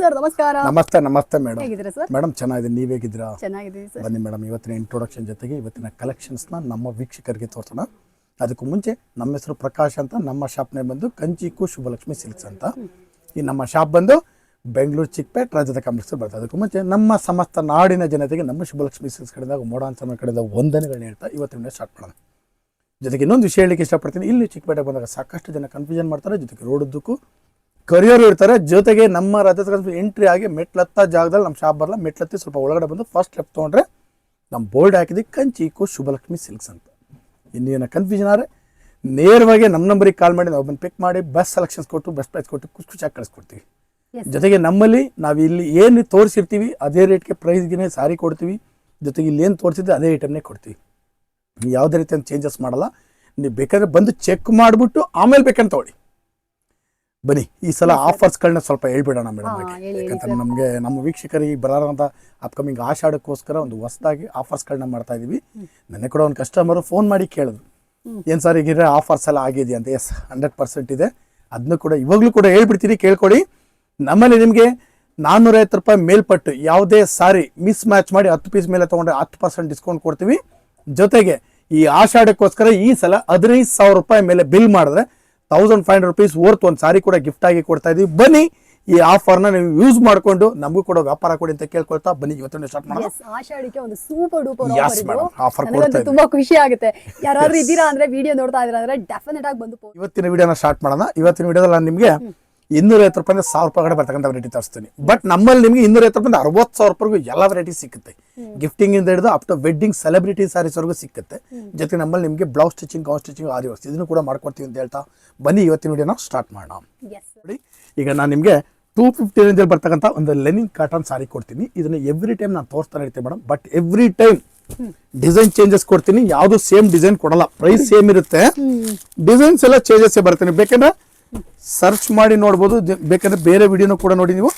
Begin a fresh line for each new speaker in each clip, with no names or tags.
Sir ನಮಸ್ಕಾರ.
ನಮಸ್ತೆ ನಮಸ್ತೆ ಮೇಡಮ್.
ಹೇಗಿದ್ದೀರಾ ಸರ್?
ಮೇಡಮ್ ಚೆನ್ನಾಗಿದ್ದೀನಿ, ನೀವು ಹೇಗಿದ್ದೀರಾ?
ಚೆನ್ನಾಗಿದ್ದೀನಿ ಸರ್.
ಬನ್ನಿ ಮೇಡಮ್, ಇವತ್ತಿನ ಇಂಟ್ರೊಡಕ್ಷನ್ ಜೊತೆಗೆ ಇವತ್ತಿನ ಕಲೆಕ್ಷನ್ಸ್ನ ನಮ್ಮ ವೀಕ್ಷಕರಿಗೆ ತೋರಿಸೋಣ. ಅದಕ್ಕೂ ಮುಂಚೆ ನಮ್ಮ ಹೆಸರು ಪ್ರಕಾಶ್ ಅಂತ, ನಮ್ಮ ಶಾಪ್ನೇ ಬಂದು ಕಂಚಿಕು ಶುಭಲಕ್ಷ್ಮಿ ಸಿಲ್ಕ್ಸ್ ಅಂತ. ಈ ನಮ್ಮ ಶಾಪ್ ಬಂದು ಬೆಂಗಳೂರು ಚಿಕ್ಕಪೇಟೆ ರಾಜ್ಯದ ಕಾಂಪ್ಲೆಕ್ಸ್ ಬರ್ತದೆ. ಅದಕ್ಕೂ ಮುಂಚೆ ನಮ್ಮ ಸಮಸ್ತ ನಾಡಿನ ಜನತೆಗೆ ನಮ್ಮ ಶುಭಲಕ್ಷ್ಮಿ ಸಿಲ್ಕ್ಸ್ ಕಡೆದಾಗ ಮೋಡಾನ್ ಸಮಯ ಕಡೆದ ವಂದನೆಗಳನ್ನ ಹೇಳ್ತಾ ಇವತ್ತಿನ ಸ್ಟಾರ್ಟ್ ಮಾಡೋಣ. ಜೊತೆಗೆ ಇನ್ನೊಂದು ವಿಷಯ ಹೇಳಲಿಕ್ಕೆ ಇಷ್ಟಪಡ್ತೀನಿ. ಇಲ್ಲಿ ಚಿಕ್ಕಪೇಟೆ ಬಂದಾಗ ಸಾಕಷ್ಟು ಜನ ಕನ್ಫ್ಯೂಷನ್ ಮಾಡ್ತಾರೆ, ಜೊತೆಗೆ ರೋಡದ್ದಕ್ಕೂ ಕರಿಯರು ಇರ್ತಾರೆ. ಜೊತೆಗೆ ನಮ್ಮ ರಥದ ಎಂಟ್ರಿ ಆಗಿ ಮೆಟ್ಲತ್ತ ಜಾಗದಲ್ಲಿ ನಮ್ಮ ಶಾಪ್ ಬರಲ್ಲ, ಮೆಟ್ಲತ್ತಿ ಸ್ವಲ್ಪ ಒಳಗಡೆ ಬಂದು ಫಸ್ಟ್ ಲೆಫ್ಟ್ ತೊಗೊಂಡ್ರೆ ನಮ್ಮ ಬೋರ್ಡ್ ಹಾಕಿದ್ವಿ ಕಂಚಿಕು ಶುಭಲಕ್ಷ್ಮಿ ಸಿಲ್ಕ್ಸ್ ಅಂತ. ಇನ್ನೇನು ಕನ್ಫ್ಯೂಷನ್ ಆದರೆ ನೇರವಾಗಿ ನಮ್ಮ ನಂಬರಿಗೆ ಕಾಲ್ ಮಾಡಿ ನಾವು ಬಂದು ಪಿಕ್ ಮಾಡಿ ಬೆಸ್ಟ್ ಸೆಲೆಕ್ಷನ್ಸ್ ಕೊಟ್ಟು ಬೆಸ್ಟ್ ಪ್ರೈಸ್ ಕೊಟ್ಟು ಖುಷಿಯಾಗಿ ಕಳಿಸ್ಕೊಡ್ತೀವಿ. ಜೊತೆಗೆ ನಮ್ಮಲ್ಲಿ ನಾವು ಇಲ್ಲಿ ಏನು ತೋರಿಸಿರ್ತೀವಿ ಅದೇ ರೇಟ್ಗೆ ಪ್ರೈಸ್ಗೆ ಸಾರಿ ಕೊಡ್ತೀವಿ. ಜೊತೆಗೆ ಇಲ್ಲಿ ಏನು ತೋರಿಸಿದ್ರೆ ಅದೇ ಐಟಮ್ನೇ ಕೊಡ್ತೀವಿ. ಯಾವುದೇ ರೀತಿಯ ಚೇಂಜಸ್ ಮಾಡಲ್ಲ. ನೀವು ಬೇಕಾದ್ರೆ ಬಂದು ಚೆಕ್ ಮಾಡಿಬಿಟ್ಟು ಆಮೇಲೆ ಬೇಕಂತ ತೊಗೊಳ್ಳಿ. ಬನ್ನಿ, ಈ ಸಲ ಆಫರ್ಸ್ಗಳನ್ನ ಸ್ವಲ್ಪ ಹೇಳ್ಬಿಡೋಣ ಮೇಡಮ್. ಯಾಕಂದ್ರೆ ನಮಗೆ ನಮ್ಮ ವೀಕ್ಷಕರಿಗೆ ಬರೋಂಥ ಅಪ್ಕಮಿಂಗ್ ಆಷಾಢಕ್ಕೋಸ್ಕರ ಒಂದು ಹೊಸದಾಗಿ ಆಫರ್ಸ್ಗಳನ್ನ ಮಾಡ್ತಾ ಇದ್ದೀವಿ. ನನಗೆ ಕೂಡ ಒಂದು ಕಸ್ಟಮರು ಫೋನ್ ಮಾಡಿ ಕೇಳಿದ್ರು, ಏನು ಸರ್ ಈಗಿರೋ ಆಫರ್ಸ್ ಎಲ್ಲ ಆಗಿದೆಯಾ ಅಂತ. ಎಸ್, 100% ಇದೆ. ಅದನ್ನು ಕೂಡ ಇವಾಗಲೂ ಕೂಡ ಹೇಳ್ಬಿಡ್ತೀನಿ, ಕೇಳ್ಕೊಡಿ. ನಮ್ಮಲ್ಲಿ ನಿಮಗೆ 450 ರೂಪಾಯಿ ಮೇಲ್ಪಟ್ಟು ಯಾವುದೇ ಸಾರಿ ಮಿಸ್ ಮ್ಯಾಚ್ ಮಾಡಿ 10 ಪೀಸ್ ಮೇಲೆ ತೊಗೊಂಡ್ರೆ 10% ಡಿಸ್ಕೌಂಟ್ ಕೊಡ್ತೀವಿ. ಜೊತೆಗೆ ಈ ಆಷಾಢಕ್ಕೋಸ್ಕರ ಈ ಸಲ 15,000 ರೂಪಾಯಿ ಮೇಲೆ ಬಿಲ್ ಮಾಡಿದ್ರೆ 1500 ರೂಪೀಸ್ ವರ್ತ್ ಒಂದು ಸಾರಿ ಕೂಡ ಗಿಫ್ಟ್ ಆಗಿ ಕೊಡ್ತಾ ಇದೀವಿ. ಬನ್ನಿ, ಈ ಆಫರ್ನ ನೀವು ಯೂಸ್ ಮಾಡಿಕೊಂಡು ನಮಗೂ ಕೂಡ ವ್ಯಾಪಾರ ಕೊಡಿ ಅಂತ ಕೇಳ್ಕೊಳ್ತಾ ಬನ್ನಿ ಇವತ್ತಿನ ಸ್ಟಾರ್ಟ್ ಮಾಡೋಣ.
ಆಷಾಢಕ್ಕೆ ಒಂದು ಸೂಪರ್ ಡೂಪರ್
ಆಫರ್ ಕೊಡ್ತಾ ಇದ್ದೀವಿ.
ತುಂಬಾ ಖುಷಿ ಆಗುತ್ತೆ. ಯಾರಾದ್ರೂ ಇದ್ದೀರಾ ಅಂದ್ರೆ ವಿಡಿಯೋ ನೋಡ್ತಾ ಇದ್ದೀರಾ ಅಂದ್ರೆ ಡೆಫಿನೆಟ್ ಆಗಿ ಬಂದು
ಇವತ್ತಿನ ವಿಡಿಯೋನ ಸ್ಟಾರ್ಟ್ ಮಾಡೋಣ. ಇವತ್ತಿನ ವಿಡಿಯೋದಲ್ಲಿ ನಾನು ನಿಮಗೆ 250 ರೂಪಾಯಿಂದ 1000 ರೂಪಾಯಿ ಕಡೆ ಬರ್ತಕ್ಕಂಥ ವೆರೈಟಿ ತರಿಸ್ತೀನಿ. ಬಟ್ ನಮ್ಮಲ್ಲಿ ನಿಮಗೆ 250 ರೂಪಾಯಿಂದ 60,000 ರೂಪಾಯಿಗೂ ಎಲ್ಲ ವೆರೈಟಿ ಸಿಗುತ್ತೆ. ಗಿಫ್ಟಿಂಗ್ ಇಂದ ಹಿಡಿದು up to wedding celebrity sarees ವರೆಗೂ ಸಿಗುತ್ತೆ. ಜೊತೆಗೆ ನಮ್ಮಲ್ಲಿ ನಿಮಗೆ blouse stitching, gown stitching, aari works ಇದನ್ನು ಕೂಡ ಮಾಡ್ಕೊಡ್ತೀವಿ ಅಂತ ಹೇಳ್ತಾ ಬನ್ನಿ ಇವತ್ತಿನ ವಿಡಿಯೋನ ಸ್ಟಾರ್ಟ್ ಮಾಡೋಣ. ನೋಡಿ, ಈಗ ನಾನು ನಿಮಗೆ 250 ರೇಂಜಲ್ಲಿ ಬರ್ತಕ್ಕಂಥ ಒಂದು ಲೆನಿನ್ ಕಾಟನ್ ಸಾರಿ ಕೊಡ್ತೀನಿ. ಇದನ್ನು ಎವ್ರಿ ಟೈಮ್ ನಾನು ತೋರಿಸ್ತಾನೆ ಇರ್ತೀನಿ madam. But every time design changes ಕೊಡ್ತೀನಿ. ಯಾವುದು ಸೇಮ್ ಡಿಸೈನ್ ಕೊಡಲ್ಲ, ಪ್ರೈಸ್ ಸೇಮ್ ಇರುತ್ತೆ, ಡಿಸೈನ್ಸ್ ಎಲ್ಲ ಚೇಂಜಸ್ ಬರ್ತೀನಿ. ಬೇಕಂದ್ರೆ ಸರ್ಚ್ ಮಾಡಿ ನೋಡ್ಬೋದು, ಬೇಕಾದ್ರೆ ಬೇರೆ ವಿಡಿಯೋನು ಕೂಡ ನೋಡಿ ನೀವು.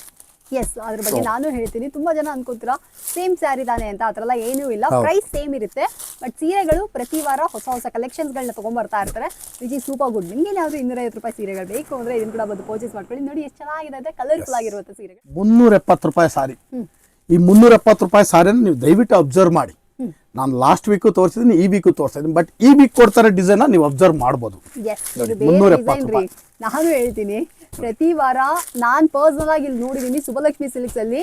ಎಸ್, ಅದ್ರ ಬಗ್ಗೆ ನಾನು ಹೇಳ್ತೀನಿ. ತುಂಬಾ ಜನ ಅನ್ಕೋತೀರಾ ಸೇಮ್ ಸ್ಯಾರಿ ತಾನೆ ಅಂತ. ಆ ಥರ ಎಲ್ಲ ಏನೂ ಇಲ್ಲ, ಪ್ರೈಸ್ ಸೇಮ್ ಇರುತ್ತೆ. ಬಟ್ ಸೀರೆಗಳು ಪ್ರತಿ ವಾರ ಹೊಸ ಹೊಸ ಕಲೆಕ್ಷನ್ಸ್ಗಳನ್ನ ತೊಗೊಂಡ್ಬರ್ತಾ ಇರ್ತಾರೆ, ವಿಚ್ ಇಸ್ ಸೂಪರ್ ಗುಡ್. ನಿಮಗೆ ಯಾವ್ದು 250 ರೂಪಾಯಿ ಸೀರೆಗಳು ಬೇಕು ಅಂದ್ರೆ ಇದನ್ನು ಕೂಡ ಬಂದು ಪರ್ಚೇಸ್ ಮಾಡ್ಕೊಳ್ಳಿ. ನೋಡಿ ಎಷ್ಟು ಚೆನ್ನಾಗಿದೆ, ಕಲರ್ಫುಲ್ ಆಗಿರುತ್ತೆ ಸೀರೆಗಳು.
370 ರೂಪಾಯಿ ಸಾರಿ. ಈ 370 ರೂಪಾಯಿ ಸಾರಿನ ನೀವು ದಯವಿಟ್ಟು ಅಬ್ಸರ್ವ್ ಮಾಡಿ. ನಾನು ಲಾಸ್ಟ್ ವೀಕು ತೋರಿಸಿದ್ದೀನಿ, ಈ ವೀಕು ತೋರಿಸ್ತಾ ಇದ್ದೀನಿ. ಬಟ್ ಈ ವೀಕ್ ಕೊಡ್ತಾರೆ ಡಿಸೈನ್ ನೀವು ಅಬ್ಸರ್ವ್ ಮಾಡ್ಬೋದು. 370 ರೂಪಾಯಿ.
ನಾನು ಹೇಳ್ತೀನಿ, ಪ್ರತಿ ವಾರ ನಾನು ಪರ್ಸನಲ್ ಆಗಿ ಇಲ್ಲಿ ನೋಡಿದ್ದೀನಿ ಶುಭಲಕ್ಷ್ಮಿ ಸಿಲ್ಕ್ಸ್ ಅಲ್ಲಿ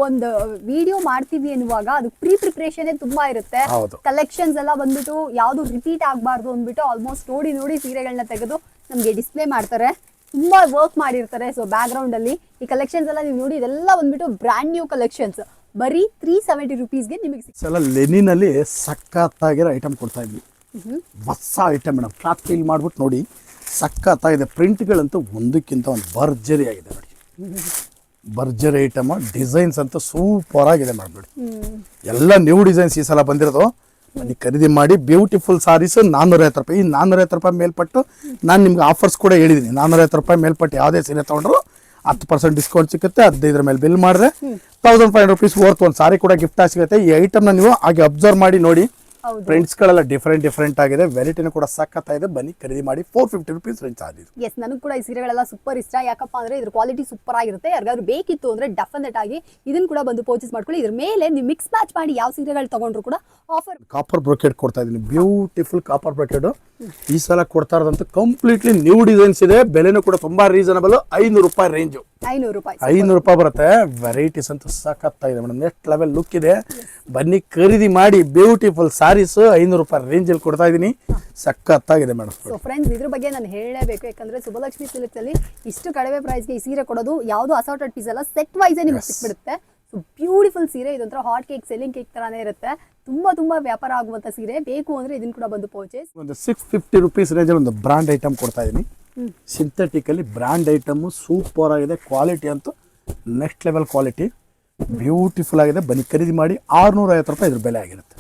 ಒಂದು ವಿಡಿಯೋ ಮಾಡ್ತೀವಿ ಎನ್ನುವಾಗ ಅದು ಪ್ರಿಪ್ರೇಷನ್ ತುಂಬಾ ಇರುತ್ತೆ. ಕಲೆಕ್ಷನ್ಸ್ ಎಲ್ಲ ಬಂದ್ಬಿಟ್ಟು ಯಾವ್ದು ರಿಪೀಟ್ ಆಗಬಾರ್ದು ಅಂದ್ಬಿಟ್ಟು ಆಲ್ಮೋಸ್ಟ್ ನೋಡಿ ಸೀರೆಗಳನ್ನ ತೆಗೆದು ನಮಗೆ ಡಿಸ್ಪ್ಲೇ ಮಾಡ್ತಾರೆ. ತುಂಬಾ ವರ್ಕ್ ಮಾಡಿರ್ತಾರೆ. ಸೊ ಬ್ಯಾಕ್ ಗ್ರೌಂಡ್ ಅಲ್ಲಿ ಈ ಕಲೆಕ್ಷನ್ಸ್ ಎಲ್ಲ ನೀವು ನೋಡಿ, ಇದೆಲ್ಲ ಬಂದ್ಬಿಟ್ಟು ಬ್ರ್ಯಾಂಡ್ ನ್ಯೂ ಕಲೆಕ್ಷನ್ಸ್. ಬರೀ 370 ರೂಪೀಸ್ಗೆ ನಿಮಗೆ
ಸಿಗುತ್ತೆ. ಲೆನಿನ್ ಅಲ್ಲಿ ಸಖತ್ತಾಗಿರೋ ಐಟಮ್ ಕೊಡ್ತಾ ಇದ್ವಿ, ಹೊಸ ಐಟಮ್ ಮೇಡಮ್. ಕ್ಲಾತ್ ಫೀಲ್ ಮಾಡ್ಬಿಟ್ಟು ನೋಡಿ, ಸಖತ್ತಾಗಿದೆ. ಪ್ರಿಂಟ್ಗಳಂತೂ ಒಂದಕ್ಕಿಂತ ಒಂದು ಭರ್ಜರಿ ಆಗಿದೆ ನೋಡಿ. ಭರ್ಜರಿ ಐಟಮ್, ಡಿಸೈನ್ಸ್ ಅಂತೂ ಸೂಪರ್ ಆಗಿದೆ ಮೇಡಮ್. ನೋಡಿ, ಎಲ್ಲ ನ್ಯೂ ಡಿಸೈನ್ಸ್ ಈ ಸಲ ಬಂದಿರೋದು. ಬನ್ನಿ ಖರೀದಿ ಮಾಡಿ. ಬ್ಯೂಟಿಫುಲ್ ಸಾರೀಸ್ 450 ರೂಪಾಯಿ. ಈ 450 ರೂಪಾಯಿ ಮೇಲ್ಪಟ್ಟು ನಾನು ನಿಮ್ಗೆ ಆಫರ್ಸ್ ಕೂಡ ಹೇಳಿದ್ದೀನಿ. 450 ರೂಪಾಯಿ ಮೇಲ್ಪಟ್ಟು ಯಾವುದೇ ಸೀರೆ ತೊಗೊಂಡ್ರು 10% ಡಿಸ್ಕೌಂಟ್ ಸಿಗುತ್ತೆ. 15 ಮೇಲೆ ಬಿಲ್ ಮಾಡಿದ್ರೆ 1500 ರೂಪೀಸ್ ವರ್ತ್ ಒಂದು ಸಾರಿ ಕೂಡ ಗಿಫ್ಟ್ ಆಗಿ ಸಿಗುತ್ತೆ. ಈ ಐಟಮ್ನ ನೀವು ಹಾಗೆ ಅಬ್ಸರ್ವ್ ಮಾಡಿ ನೋಡಿ. ಪ್ರಿಂಟ್ಸ್ಗಳೆಲ್ಲ ಡಿಫ್ರೆಂಟ್ ಆಗಿದೆ, ವೆರೈಟಿನೂ ಕೂಡ ಸಖತ್ತಾಗಿದೆ. ಬನ್ನಿ ಖರೀದಿ ಮಾಡಿ. 450 ರೂಪೀಸ್ ರೇಂಜ್ ಆಗಿದೆ.
ಎಸ್, ನನಗೂ ಕೂಡ ಈ ಸೀರೆಗಳೆಲ್ಲ ಸೂಪರ್ ಇಷ್ಟ. ಯಾಕಪ್ಪ ಅಂದ್ರೆ ಇದ್ರ ಕ್ವಾಲಿಟಿ ಸೂಪರ್ ಆಗಿರುತ್ತೆ. ಯಾರಿಗಾದ್ರು ಬೇಕಿತ್ತು ಅಂದ್ರೆ ಡೆಫಿನೆಟ್ ಆಗಿ ಇದನ್ನ ಕೂಡ ಬಂದು ಪರ್ಚೇಸ್ ಮಾಡ್ಕೊಳ್ಳಿ. ಇದ್ರ ಮೇಲೆ ನೀವು ಮಿಕ್ಸ್ ಮ್ಯಾಚ್ ಮಾಡಿ ಯಾವ ಸೀರೆಗಳು ತಗೊಂಡ್ರು ಕೂಡ ಆಫರ್.
ಕಾಪರ್ ಬ್ರೋಕೆಡ್ ಕೊಡ್ತಾ ಇದೀನಿ, ಬ್ಯೂಟಿಫುಲ್ ಕಾಪರ್ ಬ್ರೋಕೆಡ್. ಈ ಸಲ ಕೊಡ್ತಾ ಇರೋದಂತೂ ಕಂಪ್ಲೀಟ್ಲಿ ನ್ಯೂ ಡಿಸೈನ್ಸ್ ಇದೆ. ಬೆಲೆನೂ ಕೂಡ ತುಂಬಾ ರೀಸನಬಲ್, 500 ರೂಪಾಯಿ ರೇಂಜು. 500 ರೂಪಾಯಿ ಬರುತ್ತೆ. ವೆರೈಟೀಸ್ ಅಂತೂ ಸಖತ್ತಾಗಿದೆ ಮೇಡಮ್, ನೆಕ್ಸ್ಟ್ ಲೆವೆಲ್ ಲುಕ್ ಇದೆ. ಬನ್ನಿ ಖರೀದಿ ಮಾಡಿ. ಬ್ಯೂಟಿಫುಲ್ ಸಾರೀಸ್ 500 ರೂಪಾಯಿ ರೇಂಜ್ ಅಲ್ಲಿ ಕೊಡ್ತಾ ಇದೀನಿ, ಸಖತ್ತಾಗಿದೆ ಮೇಡಮ್.
ಸೊ ಫ್ರೆಂಡ್ಸ್, ಇದ್ರ ಬಗ್ಗೆ ನಾನು ಹೇಳಲೇಬೇಕು. ಯಾಕಂದ್ರೆ ಶುಭಲಕ್ಷ್ಮಿ ಸಿಲ್ಕ್ಸ್ ಅಲ್ಲಿ ಇಷ್ಟು ಕಡಿಮೆ ಪ್ರೈಸ್ಗೆ ಈ ಸೀರೆ ಕೊಡೋದು ಯಾವುದು ಅಸಾರ್ಟೆಡ್ ಪೀಸ್ ಅಲ್ಲ, ಸೆಟ್ ವೈಸ್ ನಿಮ್ಗೆ ಸಿಕ್ಬಿಡುತ್ತೆ. ಸೊ ಬ್ಯೂಟಿಫುಲ್ ಸೀರೆ, ಇದೊಂಥರ ಹಾಟ್ ಕೇಕ್, ಸೆಲ್ಲಿಂಗ್ ಕೇಕ್ ತರಾನೇ ಇರುತ್ತೆ. ತುಂಬಾ ವ್ಯಾಪಾರ ಆಗುವಂತ ಸೀರೆ. ಬೇಕು ಅಂದ್ರೆ ಇದನ್ನ ಕೂಡ ಬಂದು ಪರ್ಚೇಸ್.
ಒಂದು 650 ರೂಪೀಸ್ ರೇಂಜ್ ಅಲ್ಲಿ ಒಂದು ಬ್ರಾಂಡ್ ಐಟಮ್ ಕೊಡ್ತಾ ಇದೀನಿ. ಸಿಂಥೆಟಿಕ್ ಅಲ್ಲಿ ಬ್ರಾಂಡ್ ಐಟಮ್, ಸೂಪರ್ ಆಗಿದೆ. ಕ್ವಾಲಿಟಿ ಅಂತೂ ನೆಕ್ಸ್ಟ್ ಲೆವೆಲ್ ಕ್ವಾಲಿಟಿ, ಬ್ಯೂಟಿಫುಲ್ ಆಗಿದೆ. ಬನ್ನಿ ಖರೀದಿ ಮಾಡಿ. 650 ರೂಪಾಯಿ ಇದ್ರ ಬೆಲೆ ಆಗಿರುತ್ತೆ.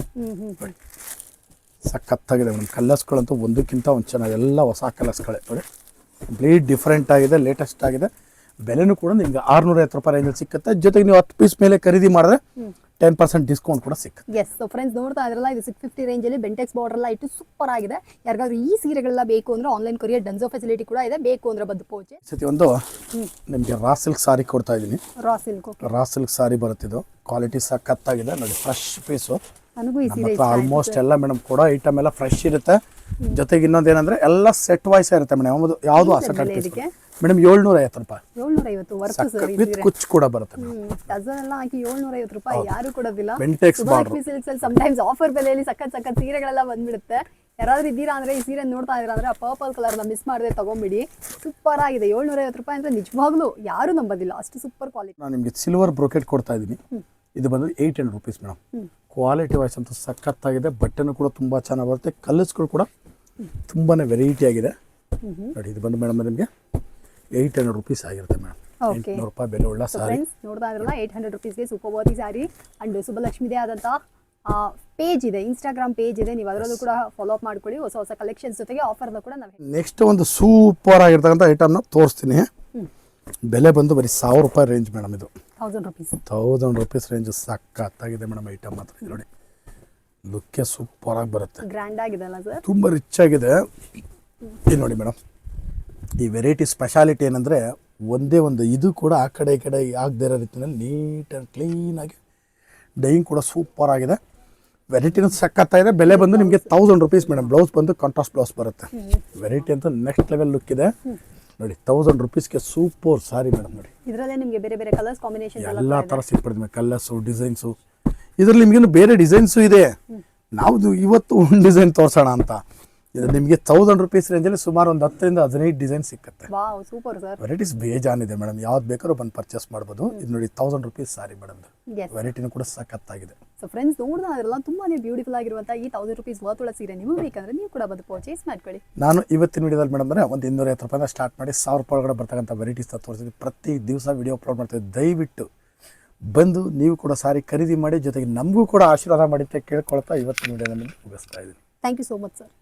ಸಖತ್ತಾಗಿದೆ ಮೇಡಮ್. ಕಲರ್ಸ್ಗಳಂತೂ ಒಂದಕ್ಕಿಂತ ಒಂದು ಚೆನ್ನಾಗಿ, ಎಲ್ಲ ಹೊಸ ಕಲರ್ಸ್ಗಳೇ ನೋಡಿ. ಕಂಪ್ಲೀಟ್ ಡಿಫ್ರೆಂಟ್ ಆಗಿದೆ, ಲೇಟೆಸ್ಟ್ ಆಗಿದೆ. ಬೆಲೆನೂ ಕೂಡ ನಿಮ್ಗೆ 650 ರೂಪಾಯಿ ರೇಂಜಲ್ಲಿ ಸಿಕ್ಕುತ್ತೆ. ಜೊತೆಗೆ ನೀವು 10 ಪೀಸ್ ಮೇಲೆ ಖರೀದಿ ಮಾಡಿದ್ರೆ 10% ಡಿಸ್ಕೌಂಟ್ ಕೂಡ ಸಿಕ್ಕುತ್ತೆ.
ಎಸ್. ಸೊ ಫ್ರೆಂಡ್ಸ್ ನೋಡ್ತಾ ಇದ್ರಲ್ಲ, ಇದು 650 ರೇಂಜಲ್ಲಿ ಬೆಂಟೆಕ್ಸ್ ಬಾರ್ಡರ್ ಎಲ್ಲ ಇಟ್ಟು ಸೂಪರ್ ಆಗಿದೆ. ಯಾರಿಗಾದ್ರೂ ಈ ಸೀರೆಗಳೆಲ್ಲ ಬೇಕು ಅಂದ್ರೆ ಆನ್ಲೈನ್ ಕೊರಿಯರ್ ಡನ್ಸೋ ಫೆಸಿಲಿಟಿ ಕೂಡ ಇದೆ. ಬೇಕು ಅಂದ್ರೆ ಬಂದು ಪೋಚೆ.
ಸತಿ ಒಂದು ನಿಮಗೆ ರಾ ಸಿಲ್ಕ್ ಸಾರಿ ಕೊಡ್ತಾ ಇದ್ದೀನಿ. ರಾ ಸಿಲ್ಕ್ ಸಾರಿ ಬರುತ್ತಿದ್ದು ಕ್ವಾಲಿಟಿ ಸಖತ್ತಾಗಿದೆ ನೋಡಿ, ಫ್ರೆಶ್ ಪೀಸು.
ನನಗೂ ಈ ಸೀರೆ
ಆಲ್ಮೋಸ್ಟ್ ಎಲ್ಲ ಮೇಡಮ್ ಕೊಡೋ ಐಟಮ್ ಎಲ್ಲ ಫ್ರೆಶ್ ಇರುತ್ತೆ. ಜೊತೆಗೆ ಇನ್ನೊಂದೇನಂದ್ರೆ ಎಲ್ಲ ಸೆಟ್ ವಾಯ್ಸ್ ಇರುತ್ತೆ ಮೇಡಮ್, ಯಾವುದು ಅಸೆಟ್ ಮೇಡಮ್ 750 ರೂಪಾಯಿ.
750 ವರ್ಕ್ ಸರ್.
ವಿತ್ ಕುಚ್ ಕೂಡ ಬರುತ್ತೆ.
ಟಜಲ್ ಎಲ್ಲ ಹಾಕಿ 750 ರೂಪಾಯಿ ಯಾರು ಕೊಡೋದಿಲ್ಲ.
ಬೆಂಟೆಕ್ಸ್
ಸುಭಲಕ್ಷ್ಮಿ ಸಿಲ್ಕ್ಸ್ ಅಲ್ಲಿ ಸಮಟೈಮ್ಸ್ ಆಫರ್ ಬೆಲೆಯಲ್ಲಿ ಸಖತ್ ಸೀರೆಗಳೆಲ್ಲ ಬಂದ್ಬಿಡುತ್ತೆ. ಯಾರಾದ್ರೂ ಇದ್ದೀರಾ ಅಂದ್ರೆ ಈ ಸೀರೆ ನೋಡ್ತಾ ಇದ್ದೀರಾ ಅಂದ್ರೆ ಆ ಪರ್ಪಲ್ ಕಲರ್ನ ಮಿಸ್ ಮಾಡದೆ ತಗೊಂಬಿಡಿ. ಸೂಪರ್ ಆಗಿದೆ. 750 ರೂಪಾಯಿ ಅಂದ್ರೆ ನಿಜವಾಗ್ಲೂ ಯಾರು ನಂಬೋದಿಲ್ಲ, ಅಷ್ಟು ಸೂಪರ್ ಕ್ವಾಲಿಟಿ.
ನಾನು ನಿಮಗೆ ಸಿಲ್ವರ್ ಬ್ರೋಕೆಟ್ ಕೊಡ್ತಾ ಇದ್ದೀನಿ. ಇದು ಬಂದು 800 ರೂಪೀಸ್ ಮೇಡಮ್. ಕ್ವಾಲಿಟಿ ವೈಸ್ ಅಂತೂ ಸಖತ್ತಾಗಿದೆ. ಬಟ್ಟೆನೂ ಕೂಡ ತುಂಬ ಚೆನ್ನಾಗಿ ಬರುತ್ತೆ. ಕಲರ್ಸ್ಗಳು ಕೂಡ ತುಂಬಾ ವೆರೈಟಿ ಆಗಿದೆ ನೋಡಿ. ಇದು ಬಂದು ಮೇಡಮ್ ನಿಮಗೆ 800 ರೂಪೀಸ್ ಆಗಿರುತ್ತೆ ಮೇಡಮ್. 800 ರೂಪಾಯಿ ಬೆಲೆ ಉಳ್ಳ ಸಾರಿ
ನೋಡ್ತಾ ಇದ್ರಲ್ಲ. 800 ರೂಪೀಸ್ಗೆ ಸೂಪರ್ ವರ್ತಿ ಸ್ಯಾರಿ. ಅಂಡ್ ಸುಭಲಕ್ಷ್ಮಿದೇ ಆದಂಥ ಪೇಜ್ ಇದೆ, ಇನ್ಸ್ಟಾಗ್ರಾಮ್ ಪೇಜ್ ಇದೆ. ನೀವು ಅದರಲ್ಲೂ ಕೂಡ ಫಾಲೋ ಅಪ್ ಮಾಡ್ಕೊಳ್ಳಿ. ಹೊಸ ಹೊಸ ಕಲೆಕ್ಷನ್ಸ್ ಜೊತೆಗೆ ಆಫರ್ನ ಕೂಡ ನಾವು
ನೆಕ್ಸ್ಟ್ ಒಂದು ಸೂಪರ್ ಆಗಿರ್ತಕ್ಕಂಥ ಐಟಮ್ನ ತೋರಿಸ್ತೀನಿ. ಬೆಲೆ ಬಂದು ಬರೀ 1000 ರೂಪಾಯಿ ರೇಂಜ್ ಮೇಡಮ್. ಇದು
1000 ರೂಪೀಸ್.
1000 ರೂಪೀಸ್ ರೇಂಜ್ ಸಖತ್ತಾಗಿದೆ ಮೇಡಮ್. ಐಟಮ್ ಮಾತ್ರ ನೋಡಿ, ಲುಕ್ಕೆ ಸೂಪರ್ ಆಗಿ ಬರುತ್ತೆ.
ಗ್ರ್ಯಾಂಡ್ ಆಗಿದೆ ಅಲ್ಲ ಸರ್,
ತುಂಬ ರಿಚ್ ಆಗಿದೆ. ಇದು ನೋಡಿ ಮೇಡಮ್, ಈ ವೆರೈಟಿ ಸ್ಪೆಷಾಲಿಟಿ ಏನಂದರೆ ಒಂದೇ ಒಂದು ಇದು ಕೂಡ ಆ ಕಡೆ ಈ ಕಡೆ ಆಗದೇ ಇರೋ ರೀತಿಯಲ್ಲಿ ನೀಟ್ ಆ್ಯಂಡ್ ಕ್ಲೀನಾಗಿ ಡೈಯಿಂಗ್ ಕೂಡ ಸೂಪರ್ ಆಗಿದೆ. ವೆರೈಟಿನೂ ಸಖತ್ತಾಗಿದೆ. ಬೆಲೆ ಬಂದು ನಿಮಗೆ 1000 ರೂಪೀಸ್ ಮೇಡಮ್. ಬ್ಲೌಸ್ ಬಂದು ಕಾಂಟ್ರಾಸ್ಟ್ ಬ್ಲೌಸ್ ಬರುತ್ತೆ. ವೆರೈಟಿ ಅಂತೂ ನೆಕ್ಸ್ಟ್ ಲೆವೆಲ್ ಲುಕ್ ಇದೆ ನೋಡಿ. 1000 ರೂಪೀಸ್ಗೆ ಸೂಪರ್ ಸಾರಿ ಮೇಡಮ್. ನೋಡಿ
ಇದರಲ್ಲೇ ನಿಮಗೆ ಬೇರೆ ಬೇರೆ ಕಲರ್ಸ್ ಕಾಂಬಿನೇಷನ್
ಎಲ್ಲ ಥರ ಸಿಕ್ಬಿಡ್ತೀವಿ. Colours, designs. ಇದರಲ್ಲಿ ನಿಮಗೇನು ಬೇರೆ ಡಿಸೈನ್ಸು ಇದೆ. ನಾವು ಇವತ್ತು ಒಂದು ಡಿಸೈನ್ ತೋರಿಸೋಣ ಅಂತ. ಇದು ನಿಮಗೆ 1000 ರೂಪೀಸ್ ರೇಂಜಲ್ಲಿ ಸುಮಾರು ಒಂದು 10 ರಿಂದ 15 ಡಿಸೈನ್ ಸಿಕ್ಕುತ್ತೆ.
Wow super sir.
ವೆರೈಟೀಸ್ ಬೇಜಾನಿದೆ ಮೇಡಮ್. ಯಾವ್ದು ಬೇಕಾದ್ರೂ ಬಂದು ಪರ್ಚೇಸ್ ಮಾಡ್ಬೋದು. ಇದು ನೋಡಿ 1000 ರೂಪೀಸ್ ಸಾರಿ ಮೇಡಮ್. ವೆರೈಟಿನೂ ಕೂಡ ಸಖತ್ತಾಗಿದೆ.
ಸೊ ಫ್ರೆಂಡ್ಸ್ ನೋಡ್ತಾ ಇದ್ರಲ್ಲ, ತುಂಬಾನೇ ಬ್ಯೂಟಿಫುಲ್ ಆಗಿರುವಂಥ ಈ 1000 ರೂಪೀಸ್ ವರ್ತ್ ಉಳ್ಳ ಸೀರೆ ನಿಮಗೆ ಬೇಕಂದ್ರೆ ನೀವು ಕೂಡ ಬಂದು ಪರ್ಚೇಸ್ ಮಾಡ್ಕೊಳ್ಳಿ.
ನಾನು ಇವತ್ತಿನ ವಿಡಿಯೋದಲ್ಲಿ ಮೇಡಮ್ ಅಂದರೆ ಒಂದು 250 ರೂಪಾಯಿಂದ ಸ್ಟಾರ್ಟ್ ಮಾಡಿ 1000 ರೂಪಾಯಿ ಒಳಗಡೆ ಬರ್ತಕ್ಕಂಥ ವೆರೈಟೀಸ್ ತೋರಿಸಿದ್ವಿ. ಪ್ರತಿ ದಿವಸ ವಿಡಿಯೋ ಅಪ್ಲೋಡ್ ಮಾಡ್ತೀವಿ. ದಯವಿಟ್ಟು ಬಂದು ನೀವು ಕೂಡ ಸಾರಿ ಖರೀದಿ ಮಾಡಿ, ಜೊತೆಗೆ ನಮಗೂ ಕೂಡ ಆಶೀರ್ವಾದ ಮಾಡಿ ಅಂತ ಕೇಳ್ಕೊಳ್ತಾ ಇವತ್ತಿನ ವಿಡಿಯೋನ ಮುಗಿಸ್ತಾ ಇದ್ದೀನಿ.
Thank you so much sir.